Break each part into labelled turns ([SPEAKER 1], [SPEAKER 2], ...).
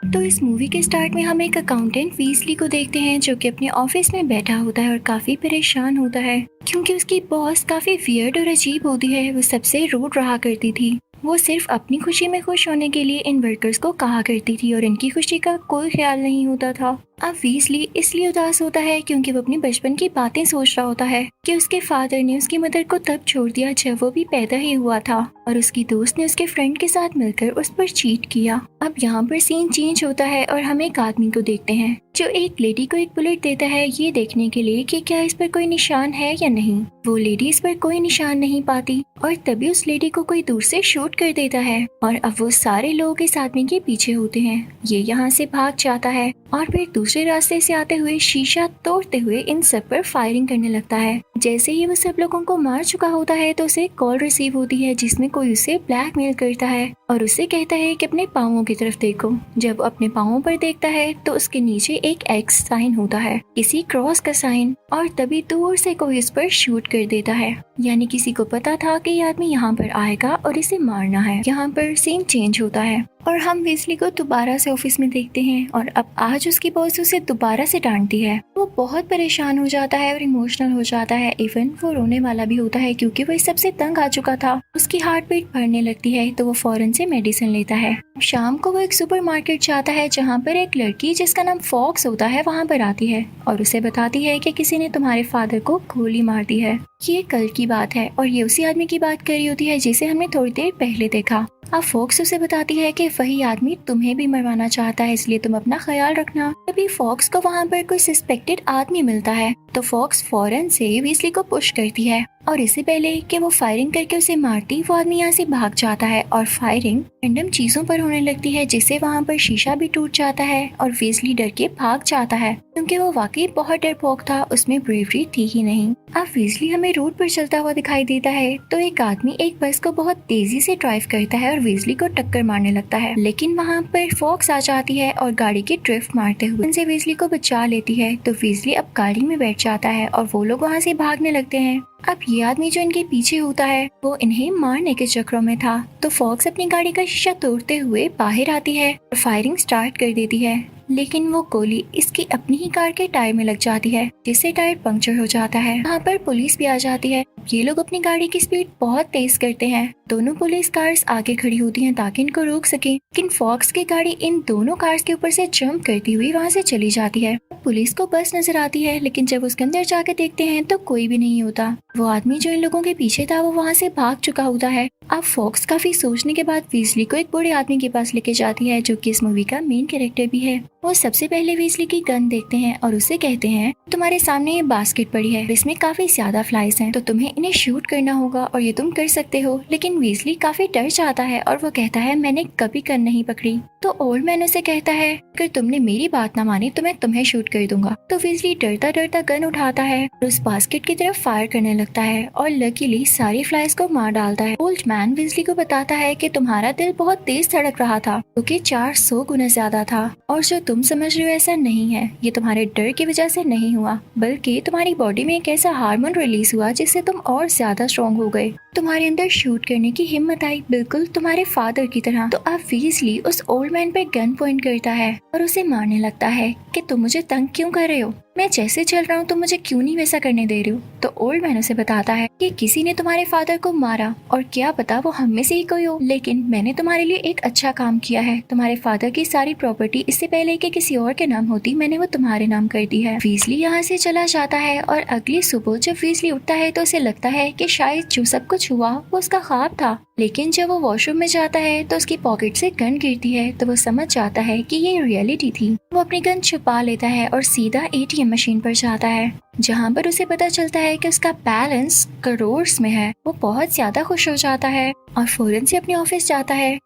[SPEAKER 1] तो इस मूवी के स्टार्ट में हम एक अकाउंटेंट वीजली को देखते हैं जो कि अपने ऑफिस में बैठा होता है और काफी परेशान होता है क्योंकि उसकी बॉस काफी वियर्ड और अजीब होती है। वो सबसे रूड रहा करती थी। वो सिर्फ अपनी खुशी में खुश होने के लिए इन वर्कर्स को कहा करती थी और इनकी खुशी का कोई ख्याल नहीं होता था। अब वीजली इसलिए उदास होता है क्योंकि वो अपनी बचपन की बातें सोच रहा होता है कि उसके फादर ने उसकी मदर को तब छोड़ दिया जब वो भी पैदा ही हुआ था और उसकी दोस्त ने उसके फ्रेंड के साथ मिलकर उस पर चीट किया। अब यहाँ पर सीन चेंज होता है और हम एक आदमी को देखते हैं जो एक लेडी को एक बुलेट देता है ये देखने के लिए कि क्या इस पर कोई निशान है या नहीं। वो लेडी इस पर कोई निशान नहीं पाती और तभी उस लेडी को कोई दूर से शूट कर देता है और अब वो सारे लोग इस आदमी के पीछे होते हैं। ये यहाँ से भाग जाता है और फिर दूसरे रास्ते से आते हुए शीशा तोड़ते हुए इन सब पर फायरिंग करने लगता है। जैसे ही वो सब लोगों को मार चुका होता है तो उसे कॉल रिसीव होती है जिसमें कोई उसे ब्लैकमेल करता है और उसे कहता है कि अपने पाँवों की तरफ देखो। जब अपने पाँवों पर देखता है तो उसके नीचे एक एक्स साइन होता है, किसी क्रॉस का साइन, और तभी दूर से कोई इस पर शूट कर देता है। यानी किसी को पता था कि ये आदमी यहाँ पर आएगा और इसे मारना है। यहाँ पर सीन चेंज होता है और हम वीजली को दोबारा से ऑफिस में देखते हैं और अब आज उसकी बॉस उसे दोबारा से डांटती है। वो बहुत परेशान हो जाता है और इमोशनल हो जाता है। इवन वो रोने वाला भी होता है क्योंकि वो इस सबसे तंग आ चुका था। उसकी हार्ट बीट बढ़ने लगती है तो वो फौरन से मेडिसिन लेता है। शाम को वो एक सुपरमार्केट जाता है जहाँ पर एक लड़की जिसका नाम फॉक्स होता है वहाँ पर आती है और उसे बताती है कि किसी ने तुम्हारे फादर को गोली मार दी है। ये कल की बात है और ये उसी आदमी की बात कर रही होती है जिसे हमने थोड़ी देर पहले देखा। अब फॉक्स उसे बताती है कि वही आदमी तुम्हें भी मरवाना चाहता है इसलिए तुम अपना ख्याल रखना। तभी फॉक्स को वहाँ पर कोई सस्पेक्टेड आदमी मिलता है तो फॉक्स फौरन से वीजली को पुश करती है और इससे पहले कि वो फायरिंग करके उसे मारती वो आदमी यहाँ से भाग जाता है और फायरिंग रैंडम चीजों पर होने लगती है जिससे वहाँ पर शीशा भी टूट जाता है और वीजली डर के भाग जाता है क्योंकि वो वाकई बहुत डरपोक था, उसमें ब्रेवरी थी ही नहीं। अब वीजली हमें रोड पर चलता हुआ दिखाई देता है तो एक आदमी एक बस को बहुत तेजी से ड्राइव करता है और वीजली को टक्कर मारने लगता है, लेकिन वहाँ पर फॉक्स आ जाती है और गाड़ी की ड्रिफ्ट मारते हुए उनसे वीजली को बचा लेती है। तो वीजली अब गाड़ी में बैठ जाता है और वो लोग वहाँ से भागने लगते हैं। अब ये आदमी जो इनके पीछे होता है वो इन्हें मारने के चक्रों में था तो फॉक्स अपनी गाड़ी का शीशा तोड़ते हुए बाहर आती है और फायरिंग स्टार्ट कर देती है, लेकिन वो गोली इसकी अपनी ही कार के टायर में लग जाती है जिससे टायर पंक्चर हो जाता है। यहाँ पर पुलिस भी आ जाती है। ये लोग अपनी गाड़ी की स्पीड बहुत तेज करते हैं। दोनों पुलिस कार्स आगे खड़ी होती हैं ताकि इनको रोक सके, लेकिन फॉक्स की गाड़ी इन दोनों कार्स के ऊपर से जंप करती हुई वहाँ से चली जाती है। पुलिस को बस नजर आती है लेकिन जब उसके अंदर जाके देखते हैं तो कोई भी नहीं होता। वो आदमी जो इन लोगों के पीछे था वो वहाँ से भाग चुका होता है। अब फॉक्स काफी सोचने के बाद वीजली को एक बूढ़े आदमी के पास लेके जाती है जो कि इस मूवी का मेन कैरेक्टर भी है। वो सबसे पहले वीजली की गन देखते हैं और उसे कहते हैं तुम्हारे सामने ये बास्केट पड़ी है, इसमें काफी ज्यादा फ्लाइज हैं तो तुम्हें इन्हें शूट करना होगा और ये तुम कर सकते हो। लेकिन वीजली काफी डर जाता है और वो कहता है मैंने कभी गन नहीं पकड़ी। तो ओल्ड मैन उसे कहता है अगर तुमने मेरी बात ना मानी तो मैं तुम्हें शूट कर दूंगा। तो वीजली डरता डरता गन उठाता है और उस बास्केट की तरफ फायर करने लगता है और लकीली सारी फ्लाइज को मार डालता है। ओल्ड मैन वीजली को बताता है कि तुम्हारा दिल बहुत तेज धड़क रहा था क्योंकि 400 गुना ज्यादा था और जो तुम समझ रहे हो ऐसा नहीं है। ये तुम्हारे डर की वजह से नहीं हुआ बल्कि तुम्हारी बॉडी में एक ऐसा हार्मोन रिलीज हुआ जिससे तुम और ज्यादा स्ट्रॉन्ग हो गए। तुम्हारे अंदर शूट करने की हिम्मत आई, बिल्कुल तुम्हारे फादर की तरह। तो अब वीजली उस ओल्ड मैन पे गन पॉइंट करता है और उसे मारने लगता है कि तुम मुझे तंग क्यों कर रहे हो, मैं जैसे चल रहा हूँ तुम मुझे क्यों नहीं वैसा करने दे रही हो। तो ओल्ड मैन उसे बताता है कि किसी ने तुम्हारे फादर को मारा और क्या पता वो हम में से ही कोई हो, लेकिन मैंने तुम्हारे लिए एक अच्छा काम किया है। तुम्हारे फादर की सारी प्रॉपर्टी इससे पहले कि किसी और के नाम होती मैंने वो तुम्हारे नाम कर दी है। वीजली यहाँ से चला जाता है और अगली सुबह जब वीजली उठता है तो उसे लगता है कि शायद जो सब कुछ हुआ वो उसका ख्वाब था, लेकिन जब वो वॉशरूम में जाता है तो उसकी पॉकेट से गन गिरती है तो वो समझ जाता है कि ये रियलिटी थी। वो अपनी गन छुपा लेता है और सीधा एटीएम मशीन पर जाता है जहाँ पर उसे पता चलता है कि उसका बैलेंस करोड़ में है। वो बहुत ज्यादा खुश हो जाता है और फौरन से अपने ऑफिस जाता है।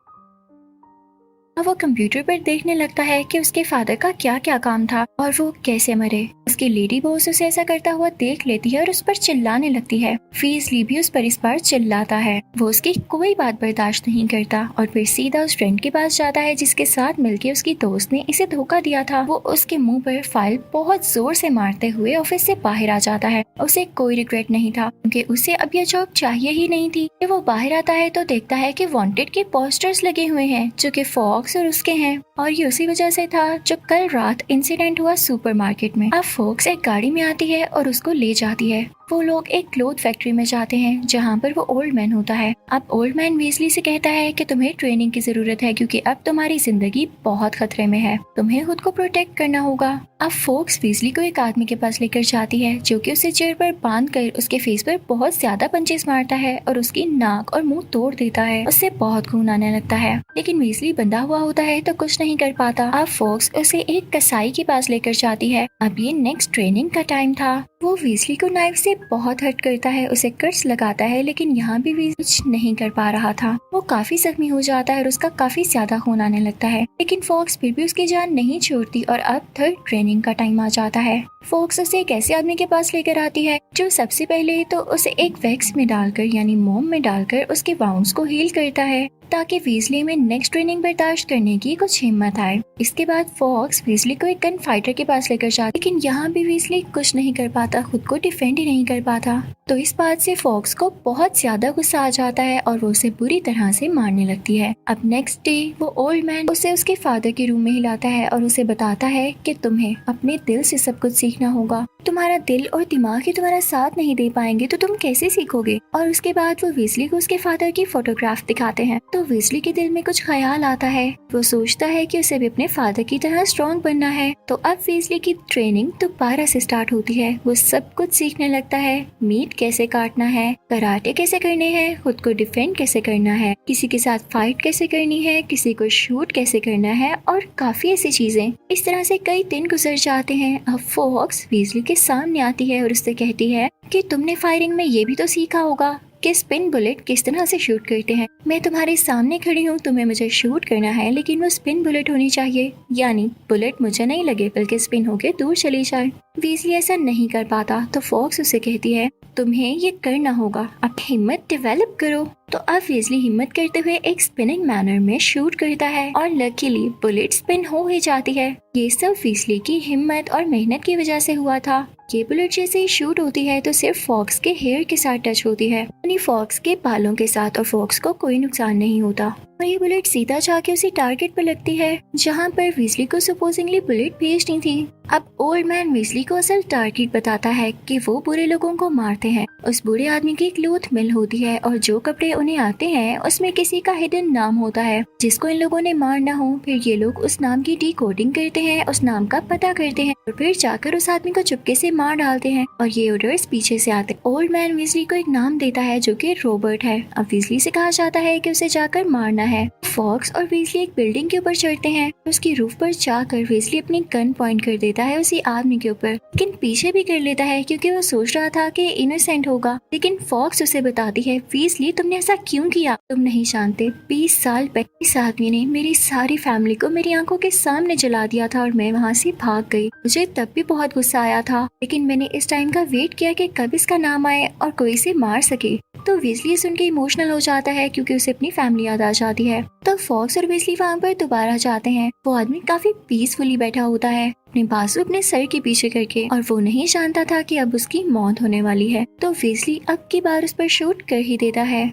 [SPEAKER 1] अब वो कंप्यूटर पर देखने लगता है कि उसके फादर का क्या क्या काम था और वो कैसे मरे। उसकी लेडी बॉस उसे ऐसा करता हुआ देख लेती है और उस पर चिल्लाने लगती है। वीजली भी उस पर इस बार चिल्लाता है। वो उसकी कोई बात बर्दाश्त नहीं करता और फिर सीधा उस फ्रेंड के पास जाता है जिसके साथ मिलके उसकी दोस्त ने इसे धोखा दिया था। वो उसके मुंह पर फाइल बहुत जोर से मारते हुए ऑफिस से बाहर आ जाता है। उसे कोई रिग्रेट नहीं था क्योंकि उसे अब यह जॉब चाहिए ही नहीं थी। वो बाहर आता है तो देखता है कि वांटेड के पोस्टर्स लगे हुए हैं जो कि फॉक्स फॉक्स और उसके हैं और ये उसी वजह से था जो कल रात इंसिडेंट हुआ सुपरमार्केट में। अब फॉक्स एक गाड़ी में आती है और उसको ले जाती है। वो लोग एक क्लोथ फैक्ट्री में जाते हैं जहाँ पर वो ओल्ड मैन होता है। अब ओल्ड मैन वीजली से कहता है कि तुम्हें ट्रेनिंग की जरूरत है क्योंकि अब तुम्हारी जिंदगी बहुत खतरे में है, तुम्हें खुद को प्रोटेक्ट करना होगा। अब फॉक्स वीजली को एक आदमी के पास लेकर जाती है जो कि उसे चेयर पर बांध कर उसके फेस पर बहुत ज्यादा पंचेस मारता है और उसकी नाक और मुंह तोड़ देता है। उससे बहुत खून आने लगता है लेकिन वीजली बंधा हुआ होता है तो कुछ नहीं कर पाता। अब फॉक्स उसे एक कसाई के पास लेकर जाती है। अब ये नेक्स्ट ट्रेनिंग का टाइम था। वो वीजली को नाइफ से बहुत हर्ट करता है, उसे कट्स लगाता है लेकिन यहाँ भी वीजली कुछ नहीं कर पा रहा था। वो काफी जख्मी हो जाता है और उसका काफी ज्यादा खून आने लगता है लेकिन फॉक्स फिर भी उसकी जान नहीं छोड़ती और अब थर्ड ट्रेनिंग का टाइम आ जाता है। फॉक्स उसे एक ऐसे आदमी के पास लेकर आती है जो सबसे पहले तो उसे एक वैक्स में डालकर यानी मोम में डालकर उसके वाउंड्स को हील करता है ताकि वीजली में नेक्स्ट ट्रेनिंग बर्दाश्त करने की कुछ हिम्मत आए। इसके बाद फॉक्स वीजली को एक गन फाइटर के पास लेकर जाती लेकिन यहाँ भी वीजली कुछ नहीं कर पाता, खुद को डिफेंड ही नहीं कर पाता। तो इस बात से फॉक्स को बहुत ज्यादा गुस्सा आ जाता है और वो उसे बुरी तरह से मारने लगती है। अब नेक्स्ट डे वो ओल्ड मैन उसे उसके फादर के रूम में हिलाता है और उसे बताता है कि तुम्हें अपने दिल से सब कुछ सीखना होगा, तुम्हारा दिल और दिमाग ही तुम्हारा साथ नहीं दे पाएंगे तो तुम कैसे सीखोगे। और उसके बाद वो वीजली को उसके फादर की फोटोग्राफ दिखाते हैं तो वीजली के दिल में कुछ ख्याल आता है। वो सोचता है कि उसे भी अपने फादर की तरह स्ट्रॉन्ग बनना है। तो अब वीजली की ट्रेनिंग दोबारा से स्टार्ट होती है। वो सब कुछ सीखने लगता है, मीट कैसे काटना है, कराटे कैसे करने हैं, खुद को डिफेंड कैसे करना है, किसी के साथ फाइट कैसे करनी है, किसी को शूट कैसे करना है और काफी ऐसी चीजें। इस तरह से कई दिन गुजर जाते हैं। अब फॉक्स वीजली के सामने आती है और उससे कहती है कि तुमने फायरिंग में ये भी तो सीखा होगा कि स्पिन बुलेट किस तरह से शूट करते हैं। मैं तुम्हारे सामने खड़ी हूँ, तुम्हें मुझे शूट करना है लेकिन वो स्पिन बुलेट होनी चाहिए, यानी बुलेट मुझे नहीं लगे बल्कि स्पिन होके दूर चली जाए। वीजली ऐसा नहीं कर पाता तो फॉक्स उसे कहती है तुम्हें ये करना होगा, अब हिम्मत डेवलप करो। तो अब वीजली हिम्मत करते हुए एक स्पिनिंग मैनर में शूट करता है और लकीली बुलेट स्पिन हो ही जाती है। ये सब वीजली की हिम्मत और मेहनत की वजह से हुआ था। ये बुलेट जैसे ही शूट होती है तो सिर्फ फॉक्स के हेयर के साथ टच होती है, यानी फॉक्स के बालों के साथ, और फॉक्स को कोई नुकसान नहीं होता और ये बुलेट सीधा जाके उसी टारगेट पर लगती है जहाँ पर वीजली को सपोजिंगली बुलेट भेजनी थी। अब ओल्ड मैन वीजली को असल टारगेट बताता है कि वो बुरे लोगों को मारते हैं। उस बुरे आदमी की क्लोथ मिल होती है और जो कपड़े उन्हें आते हैं उसमें किसी का हिडन नाम होता है जिसको इन लोगों ने मारना हो। फिर ये लोग उस नाम की डिकोडिंग करते हैं, उस नाम का पता करते हैं और फिर जाकर उस आदमी को चुपके से मार डालते हैं और ये ऑर्डर्स पीछे से आते हैं। ओल्ड मैन वीजली को एक नाम देता है जो कि रॉबर्ट है। अब वीजली से कहा जाता है कि उसे जाकर मारना है। फॉक्स और वीजली एक बिल्डिंग के ऊपर चढ़ते हैं, उसकी रूफ पर जाकर वीजली अपनी गन पॉइंट कर देता है उसी आदमी के ऊपर, लेकिन पीछे भी कर लेता है क्योंकि वो सोच रहा था कि इनोसेंट होगा। लेकिन फॉक्स उसे बताती है वीजली तुमने ऐसा क्यों किया, तुम नहीं जानते 20 साल पहले इस आदमी ने मेरी सारी फैमिली को मेरी आंखों के सामने जला दिया था और मैं वहाँ से भाग गई। मुझे तब भी बहुत गुस्सा आया था लेकिन मैंने इस टाइम का वेट किया कि कब इसका नाम आए और कोई इसे मार सके। तो वीजली सुन के इमोशनल हो जाता है क्योंकि उसे अपनी फैमिली याद आ जाती है। तो फॉक्स और वीजली वहाँ पर दोबारा जाते हैं। वो आदमी काफी पीसफुली बैठा होता है अपने बाजू अपने सर के पीछे करके और वो नहीं जानता था कि अब उसकी मौत होने वाली है। तो वीजली अब की बार उस पर शूट कर ही देता है।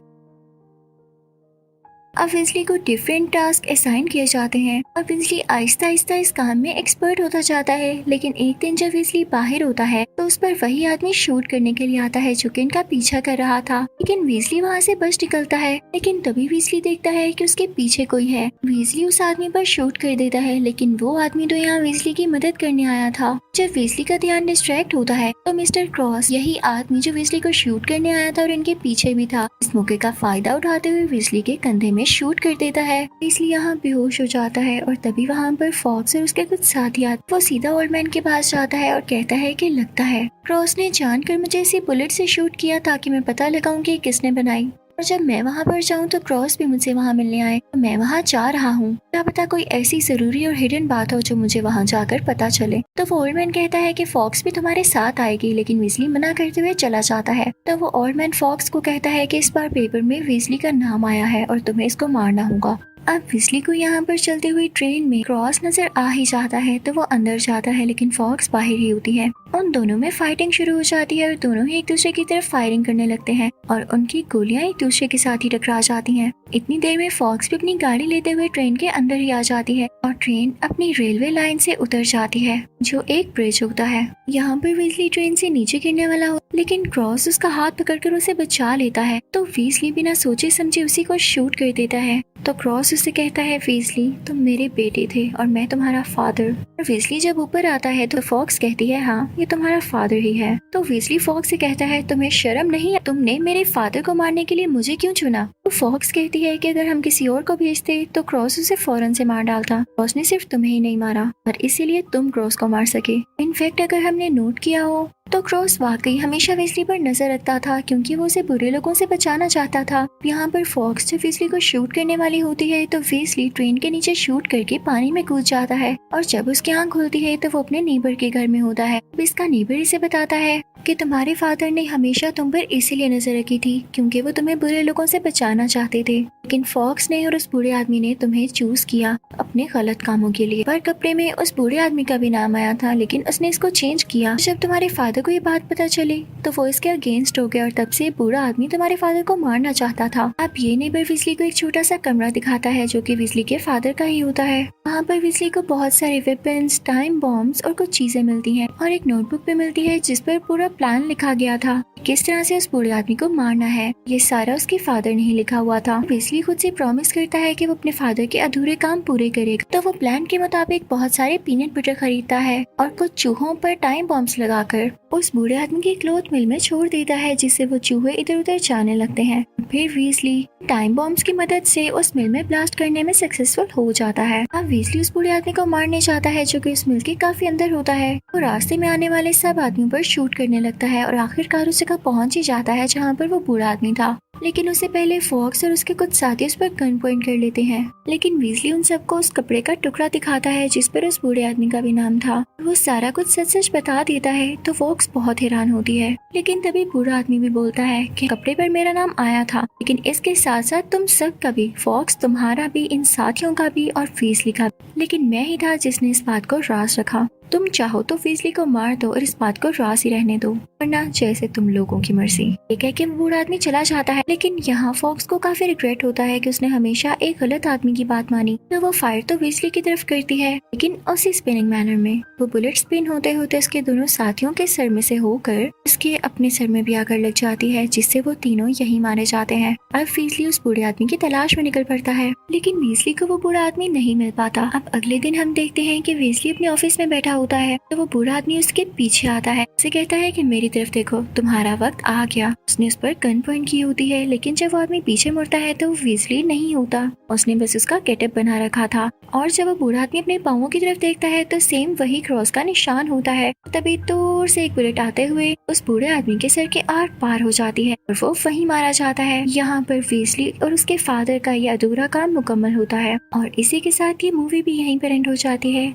[SPEAKER 1] अब वीजली को डिफरेंट टास्क असाइन किए जाते हैं और वीजली आहिस्ता आहिस्ता इस काम में एक्सपर्ट होता जाता है। लेकिन एक दिन जब वीजली बाहर होता है तो उस पर वही आदमी शूट करने के लिए आता है जो कि इनका पीछा कर रहा था। लेकिन वीजली वहाँ से बच निकलता है, लेकिन तभी वीजली देखता है कि उसके पीछे कोई है। वीजली उस आदमी पर शूट कर देता है लेकिन वो आदमी तो यहाँ वीजली की मदद करने आया था। जब वीजली का ध्यान डिस्ट्रैक्ट होता है तो मिस्टर क्रॉस, यही आदमी जो वीजली को शूट करने आया था और इनके पीछे भी था, इस मौके का फायदा उठाते हुए वीजली के कंधे में शूट कर देता है। वीजली यहाँ बेहोश हो जाता है और तभी वहाँ पर फॉक्स और उसके कुछ साथी आते। वो सीधा ओल्ड मैन के पास जाता है और कहता है कि लगता है क्रॉस ने जानकर मुझे इसी बुलेट से शूट किया ताकि मैं पता लगाऊं कि किसने बनाई, और जब मैं वहाँ पर जाऊँ तो क्रॉस भी मुझसे वहाँ मिलने आए। तो मैं वहाँ जा रहा हूँ, क्या पता कोई ऐसी जरूरी और हिडन बात हो जो मुझे वहाँ जाकर पता चले। तो वो ओल्ड मैन कहता है कि फॉक्स भी तुम्हारे साथ आएगी, लेकिन वीजली मना करते हुए चला जाता है। तो वो ओल्ड मैन फॉक्स को कहता है कि इस बार पेपर में वीजली का नाम आया है और तुम्हें इसको मारना होगा। अब वीज़ली को यहाँ पर चलती हुई ट्रेन में क्रॉस नजर आ ही जाता है तो वो अंदर जाता है, लेकिन फॉक्स बाहर ही होती है। उन दोनों में फाइटिंग शुरू हो जाती है और दोनों ही एक दूसरे की तरफ फायरिंग करने लगते हैं और उनकी गोलियां एक दूसरे के साथ ही टकरा जाती हैं। इतनी देर में फॉक्स भी अपनी गाड़ी लेते हुए ट्रेन के अंदर ही आ जाती है और ट्रेन अपनी रेलवे लाइन से उतर जाती है जो एक ब्रिज होता है। यहाँ पर वीज़ली ट्रेन से नीचे गिरने वाला हो, लेकिन क्रॉस उसका हाथ पकड़कर उसे बचा लेता है तो वीज़ली बिना सोचे समझे उसी को शूट कर देता है। तो क्रॉस उससे कहता है, वीज़ली तुम मेरे बेटे थे और मैं तुम्हारा फादर। और वीज़ली जब ऊपर आता है तो फॉक्स कहती है, हाँ ये तुम्हारा फादर ही है। तो वीज़ली फॉक्स से कहता है, तुम्हें शर्म नहीं है? तुमने मेरे फादर को मारने के लिए मुझे क्यों चुना? तो फॉक्स कहती है कि अगर हम किसी और को भेजते तो क्रॉस उसे फौरन से मार डालता। क्रॉस ने सिर्फ तुम्हें ही नहीं मारा और इसीलिए तुम क्रॉस को मार सके। इनफैक्ट अगर हमने नोट किया हो तो क्रॉस वाकई हमेशा वीज़ली पर नजर रखता था क्योंकि वो उसे बुरे लोगों से बचाना चाहता था। यहाँ पर फॉक्स जब वीज़ली को शूट करने वाली होती है तो वीज़ली ट्रेन के नीचे शूट करके पानी में कूद जाता है और जब उसकी आंख खुलती है तो वो अपने नीबर के घर में होता है। अब इसका नीबर इसे बताता है कि तुम्हारे फादर ने हमेशा तुम पर इसीलिए नजर रखी थी क्योंकि वो तुम्हें बुरे लोगों से बचाना चाहते थे, लेकिन फॉक्स ने और उस बूढ़े आदमी ने तुम्हें चूज किया अपने गलत कामों के लिए। पर कपड़े में उस बूढ़े आदमी का भी नाम आया था, लेकिन उसने इसको चेंज किया। जब तुम्हारे फादर को ये बात पता चली तो वो इसके अगेंस्ट हो गया और तब से बूढ़ा आदमी तुम्हारे फादर को मारना चाहता था। अब ये नेबर वीज़ली को एक छोटा सा कमरा दिखाता है जो कि वीज़ली के फादर का ही होता है। वहाँ पर वीज़ली को बहुत सारे वेपन्स, टाइम बॉम्ब्स और कुछ चीजें मिलती हैं और एक नोटबुक भी मिलती है जिस पर पूरा प्लान लिखा गया था किस तरह से उस बूढ़े आदमी को मारना है। ये सारा उसके फादर ने ही लिखा हुआ था। वीज़ली खुद से प्रॉमिस करता है कि वो अपने फादर के अधूरे काम पूरे करेगा, तो वो प्लान के मुताबिक बहुत सारे पीनट बटर खरीदता है और कुछ चूहों पर टाइम बॉम्ब्स लगाकर उस बूढ़े आदमी की क्लॉथ मिल में छोड़ देता है जिससे वो चूहे इधर उधर जाने लगते हैं। फिर वीज़ली टाइम बॉम्ब्स की मदद से उस मिल में ब्लास्ट करने में सक्सेसफुल हो जाता है। अब वीज़ली उस बूढ़े आदमी को मारने जाता है जो कि उस मिल के काफी अंदर होता है। वो रास्ते में आने वाले सब आदमियों पर शूट करने लगता है और आखिरकार उस जगह पहुंच ही जाता है जहाँ पर वो बूढ़ा आदमी था, लेकिन उससे पहले फॉक्स और उसके कुछ साथी उस पर गन पॉइंट कर लेते हैं। लेकिन वीज़ली उन सबको उस कपड़े का टुकड़ा दिखाता है जिस पर उस बूढ़े आदमी का भी नाम था। वो सारा कुछ सच सच बता देता है तो फॉक्स बहुत हैरान होती है, लेकिन तभी बूढ़ा आदमी भी बोलता है कि कपड़े पर मेरा नाम आया था, लेकिन इसके साथ साथ तुम सब का भी, फॉक्स तुम्हारा भी, इन साथियों का भी और वीज़ली का भी, लेकिन मैं ही था जिसने इस बात को राज रखा। तुम चाहो तो वीज़ली को मार दो और इस बात को राज ही रहने दो, वरना जैसे तुम लोगों की मर्जी। ये कह के वो बूढ़ा आदमी चला जाता है, लेकिन यहाँ फॉक्स को काफी रिग्रेट होता है कि उसने हमेशा एक गलत आदमी की बात मानी। तो वो फायर तो वीज़ली की तरफ करती है, लेकिन उसी स्पिनिंग मैनर में वो बुलेट स्पिन होते होते उसके दोनों साथियों के सर में से होकर उसके अपने सर में भी आकर लग जाती है, जिससे वो तीनों यही मारे जाते हैं। अब वीज़ली उस बूढ़े आदमी की तलाश में निकल पड़ता है, लेकिन वीज़ली को वो बूढ़ा आदमी नहीं मिल पाता। अब अगले दिन हम देखते हैं कि वीज़ली अपने ऑफिस में बैठा होता है तो वो बूढ़ा आदमी उसके पीछे आता है, उसे कहता है कि मेरी तरफ देखो, तुम्हारा वक्त आ गया। उसने उस पर गन पॉइंट की होती है, लेकिन जब वो आदमी पीछे मुड़ता है तो वो वीज़ली नहीं होता, उसने बस उसका गेटअप बना रखा था। और जब वो बूढ़ा आदमी अपने पाँवों की तरफ देखता है तो सेम वही क्रॉस का निशान होता है। तभी दूर से एक बुलेट आते हुए उस बूढ़े आदमी के सर के आर पार हो जाती है और वो वहीं मारा जाता है। यहाँ पर वीज़ली और उसके फादर का ये अधूरा काम मुकम्मल होता है और इसी के साथ ये मूवी भी यहीं पर एंड हो जाती है।